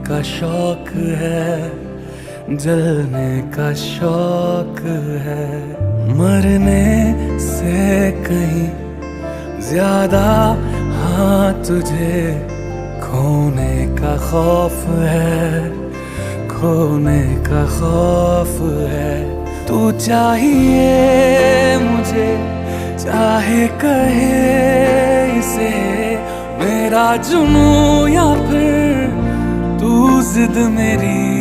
का शौक है, जलने का शौक है। मरने से कहीं ज्यादा हाँ तुझे खोने का खौफ है, खोने का खौफ है। तू चाहिए मुझे, चाहे कहे इसे मेरा जुनून या फिर तू जिद मेरी